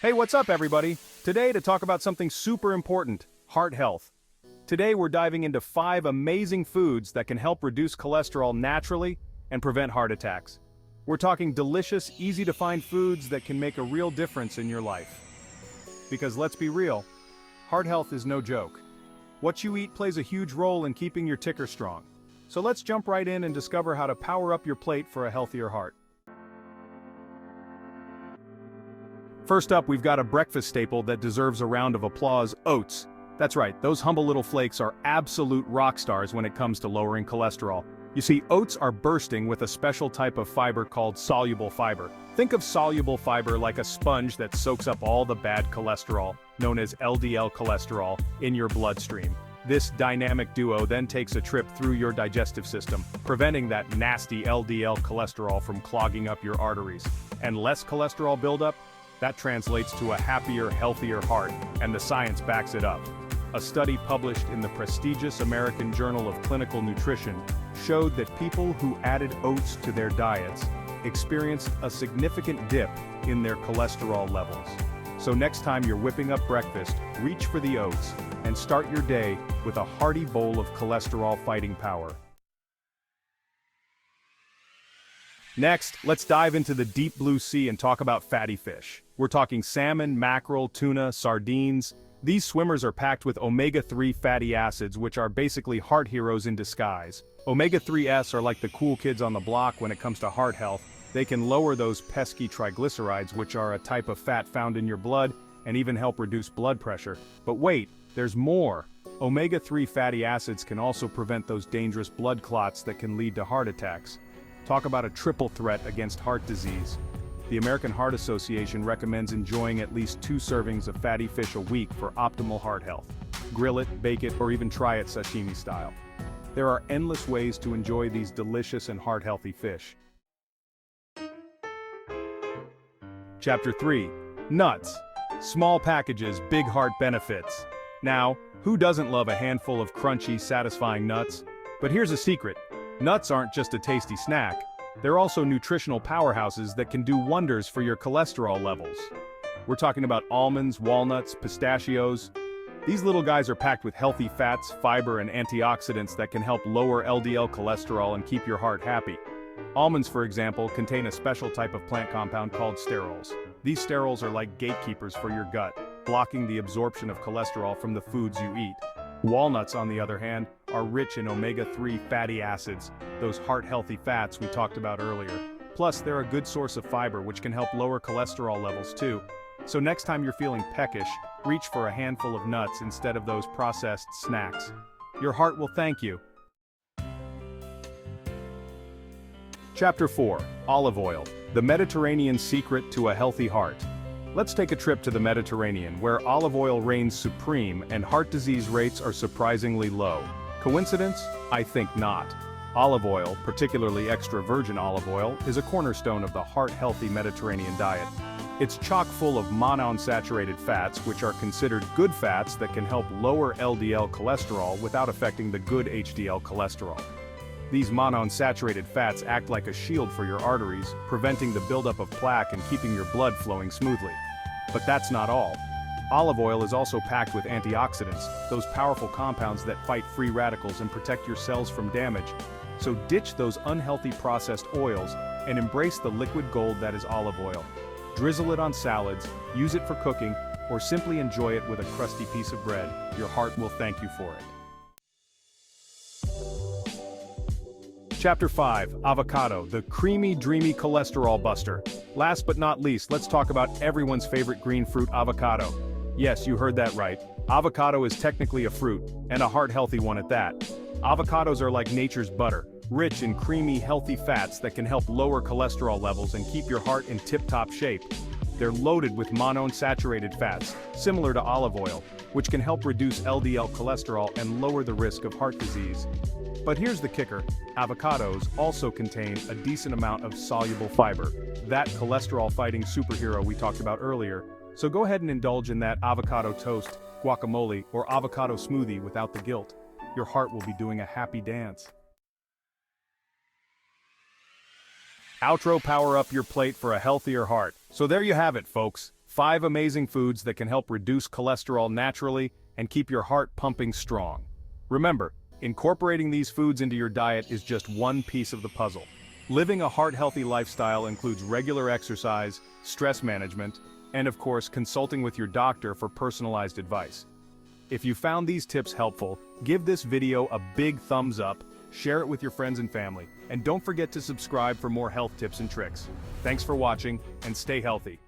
Hey, what's up everybody? Today to talk about something super important, heart health. Today we're diving into 5 amazing foods that can help reduce cholesterol naturally and prevent heart attacks. We're talking delicious, easy-to-find foods that can make a real difference in your life. Because let's be real, heart health is no joke. What you eat plays a huge role in keeping your ticker strong. So let's jump right in and discover how to power up your plate for a healthier heart. First up, we've got a breakfast staple that deserves a round of applause, oats. That's right, those humble little flakes are absolute rock stars when it comes to lowering cholesterol. You see, oats are bursting with a special type of fiber called soluble fiber. Think of soluble fiber like a sponge that soaks up all the bad cholesterol, known as LDL cholesterol, in your bloodstream. This dynamic duo then takes a trip through your digestive system, preventing that nasty LDL cholesterol from clogging up your arteries. And less cholesterol buildup? That translates to a happier, healthier heart, and the science backs it up. A study published in the prestigious American Journal of Clinical Nutrition showed that people who added oats to their diets experienced a significant dip in their cholesterol levels. So next time you're whipping up breakfast, reach for the oats and start your day with a hearty bowl of cholesterol-fighting power. Next, let's dive into the deep blue sea and talk about fatty fish. We're talking salmon, mackerel, tuna, sardines. These swimmers are packed with omega-3 fatty acids, which are basically heart heroes in disguise. Omega-3s are like the cool kids on the block when it comes to heart health. They can lower those pesky triglycerides, which are a type of fat found in your blood, and even help reduce blood pressure. But wait, there's more. Omega-3 fatty acids can also prevent those dangerous blood clots that can lead to heart attacks. Talk about a triple threat against heart disease. The American Heart Association recommends enjoying at least 2 servings of fatty fish a week for optimal heart health. Grill it, bake it, or even try it sashimi style. There are endless ways to enjoy these delicious and heart-healthy fish. Chapter 3. Nuts. Small packages, big heart benefits. Now, who doesn't love a handful of crunchy, satisfying nuts? But here's a secret. Nuts aren't just a tasty snack. They're also nutritional powerhouses that can do wonders for your cholesterol levels. We're talking about almonds, walnuts, pistachios. These little guys are packed with healthy fats, fiber, and antioxidants that can help lower LDL cholesterol and keep your heart happy. Almonds, for example, contain a special type of plant compound called sterols. These sterols are like gatekeepers for your gut, blocking the absorption of cholesterol from the foods you eat. Walnuts, on the other hand, are rich in omega-3 fatty acids, those heart-healthy fats we talked about earlier. Plus, they're a good source of fiber which can help lower cholesterol levels too. So next time you're feeling peckish, reach for a handful of nuts instead of those processed snacks. Your heart will thank you. Chapter 4. Olive oil, the Mediterranean secret to a healthy heart. Let's take a trip to the Mediterranean, where olive oil reigns supreme and heart disease rates are surprisingly low. Coincidence? I think not. Olive oil, particularly extra virgin olive oil, is a cornerstone of the heart-healthy Mediterranean diet. It's chock full of monounsaturated fats, which are considered good fats that can help lower LDL cholesterol without affecting the good HDL cholesterol. These monounsaturated fats act like a shield for your arteries, preventing the buildup of plaque and keeping your blood flowing smoothly. But that's not all. Olive oil is also packed with antioxidants, those powerful compounds that fight free radicals and protect your cells from damage. So ditch those unhealthy processed oils and embrace the liquid gold that is olive oil. Drizzle it on salads, use it for cooking, or simply enjoy it with a crusty piece of bread. Your heart will thank you for it. Chapter 5. Avocado, the creamy, dreamy cholesterol buster. Last but not least, let's talk about everyone's favorite green fruit, avocado. Yes, you heard that right. Avocado is technically a fruit, and a heart-healthy one at that. Avocados are like nature's butter, rich in creamy, healthy fats that can help lower cholesterol levels and keep your heart in tip-top shape. They're loaded with monounsaturated fats, similar to olive oil, which can help reduce LDL cholesterol and lower the risk of heart disease. But here's the kicker, avocados also contain a decent amount of soluble fiber, that cholesterol-fighting superhero we talked about earlier. So go ahead and indulge in that avocado toast, guacamole, or avocado smoothie without the guilt. Your heart will be doing a happy dance. Outro, power up your plate for a healthier heart. So there you have it, folks. 5 amazing foods that can help reduce cholesterol naturally and keep your heart pumping strong. Remember, incorporating these foods into your diet is just one piece of the puzzle. Living a heart-healthy lifestyle includes regular exercise, stress management, and of course, consulting with your doctor for personalized advice. If you found these tips helpful, give this video a big thumbs up, share it with your friends and family, and don't forget to subscribe for more health tips and tricks. Thanks for watching, and stay healthy.